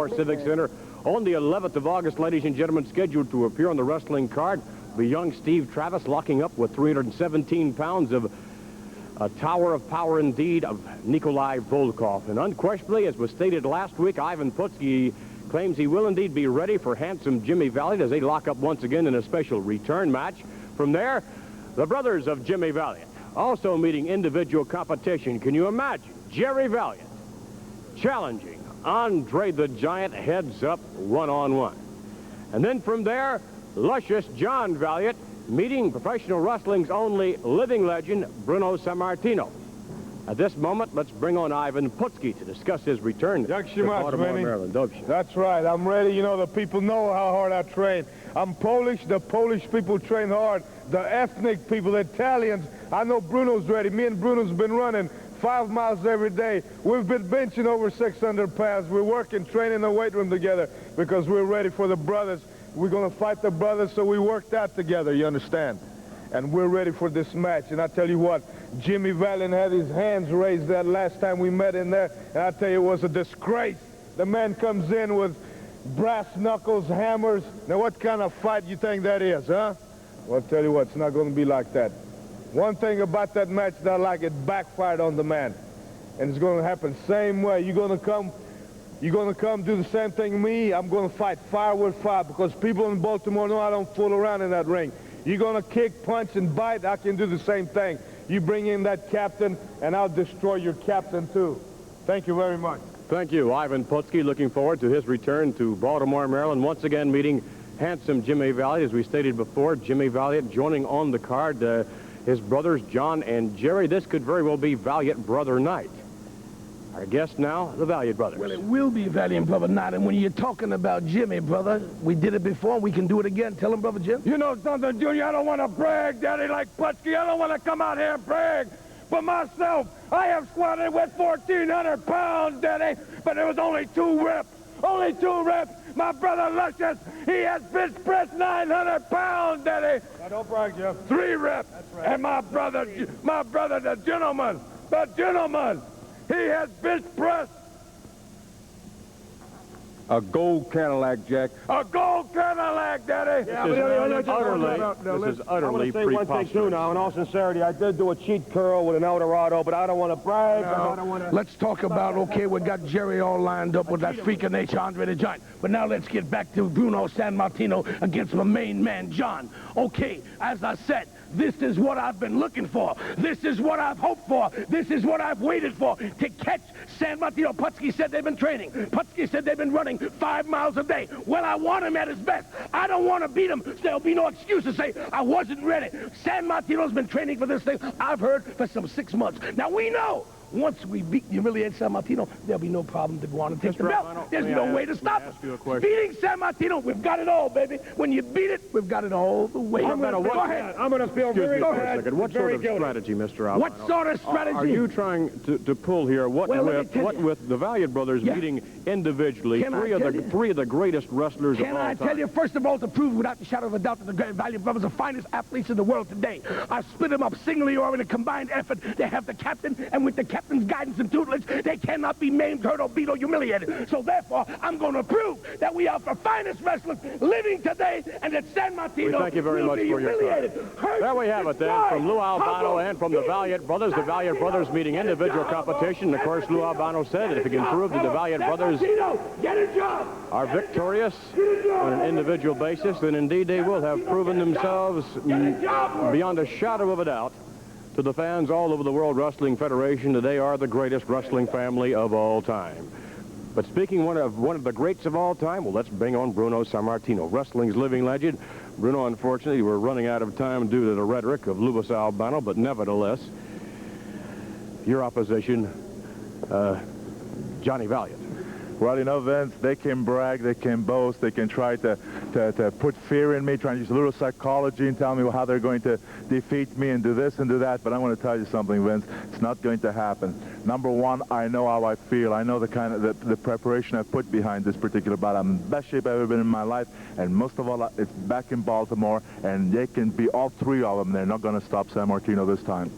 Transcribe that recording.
Civic Center on the 11th of August, ladies and gentlemen, scheduled to appear on the wrestling card. The young Steve Travis locking up with 317 pounds of a tower of power indeed of Nikolai Volkov. And unquestionably, as was stated last week, Ivan Putski claims he will indeed be ready for handsome Jimmy Valiant as they lock up once again in a special return match. From there, the brothers of Jimmy Valiant also meeting individual competition. Can you imagine Jerry Valiant challenging Andre the Giant heads up one-on-one? And then from there, luscious John Valiant meeting professional wrestling's only living legend, Bruno Sammartino. At this moment, let's bring on Ivan Putski to discuss his return to Baltimore, Maryland. That's right. I'm ready. You know, the people know how hard I train. I'm Polish. The Polish people train hard. The ethnic people, the Italians, I know Bruno's ready. Me and Bruno's been running 5 miles every day. We've been benching over 600 pounds. We're working, training in the weight room together because we're ready for the brothers. We're going to fight the brothers, so we worked out together, you understand? And we're ready for this match. And I tell you what, Jimmy Valiant had his hands raised that last time we met in there, and I tell you, it was a disgrace. The man comes in with brass knuckles, hammers. Now, what kind of fight you think that is, huh? Well, I'll tell you what, it's not going to be like that. One thing about that match that I like, it backfired on the man. And it's going to happen same way. You're going to come do the same thing to me. I'm going to fight fire with fire because people in Baltimore know I don't fool around in that ring. You're going to kick, punch, and bite. I can do the same thing. You bring in that captain, and I'll destroy your captain, too. Thank you very much. Thank you, Ivan Putski. Looking forward to his return to Baltimore, Maryland. Once again, meeting handsome Jimmy Valiant. As we stated before, Jimmy Valiant joining on the card. His brothers, John and Jerry. This could very well be Valiant Brother Night. Our guest now, the Valiant Brothers. Well, it will be Valiant Brother Night. And when you're talking about Jimmy, brother, we did it before. We can do it again. Tell him, Brother Jim. You know something, Junior? I don't want to brag, Daddy, like Putski. I don't want to come out here and brag. For myself, I have squatted with 1,400 pounds, Daddy, but there was only 2 reps. Only 2 reps. My brother Luscious, he has bench pressed 900 pounds, Daddy. Now, don't brag, Jeff. 3 reps. That's right. And my brother, the gentleman, he has bench pressed a gold Cadillac, Jack. a gold Cadillac, Daddy. This is utterly I want to say one thing, too, now. In all sincerity, I did do a cheat curl with an Eldorado, but I don't want to brag. I don't want to... Let's talk about, okay, we got Jerry all lined up with that freak of nature, Andre the Giant. But now let's get back to Bruno Sammartino against the main man, John. Okay, as I said, this is what I've been looking for. This is what I've hoped for. This is what I've waited for, to catch Sammartino. Putski said they've been training. Putski said they've been running 5 miles a day. Well, I want him at his best. I don't want to beat him. There'll be no excuse to say I wasn't ready. Sammartino's been training for this thing, I've heard, for some 6 months. Now, we know once we humiliate Sammartino, there'll be no problem to go on and take the belt. There's no way to stop it. Beating Sammartino, we've got it all, baby. When you beat it, we've got it all the way. Go ahead. I'm going to feel very good. What sort of strategy, Mr. Albano? What sort of strategy? Are you trying to pull here? What with the Valiant Brothers meeting individually, three of the greatest wrestlers of all time? Can I tell you, first of all, to prove without the shadow of a doubt that the Valiant Brothers are the finest athletes in the world today. I've split them up singly or in a combined effort. They have the captain, and with the captain's guidance and tutelage, they cannot be maimed, hurt, or beat, or humiliated. So therefore, I'm going to prove that we are the finest wrestlers living today, and that Sammartino thank you very much for your time. There we have it then, from Lou Albano and from the Valiant Brothers. The Valiant Brothers meeting individual competition. Of course, Lou Albano said that if he can prove that the Valiant Brothers are victorious on an individual basis, then indeed they will have proven themselves beyond a shadow of a doubt to the fans all over the World Wrestling Federation that they are the greatest wrestling family of all time. But speaking one of the greats of all time, well, let's bring on Bruno Sammartino, wrestling's living legend. Bruno, unfortunately, we're running out of time due to the rhetoric of Louis Albano, but nevertheless, your opposition, Johnny Valiant. Well, you know, Vince, they can brag, they can boast, they can try to put fear in me, trying to use a little psychology and tell me how they're going to defeat me and do this and do that. But I want to tell you something, Vince. It's not going to happen. Number one, I know how I feel. I know the kind of the preparation I've put behind this particular battle. I'm in the best shape I've ever been in my life, and most of all, it's back in Baltimore, and they can be all 3 of them. They're not going to stop Sammartino this time.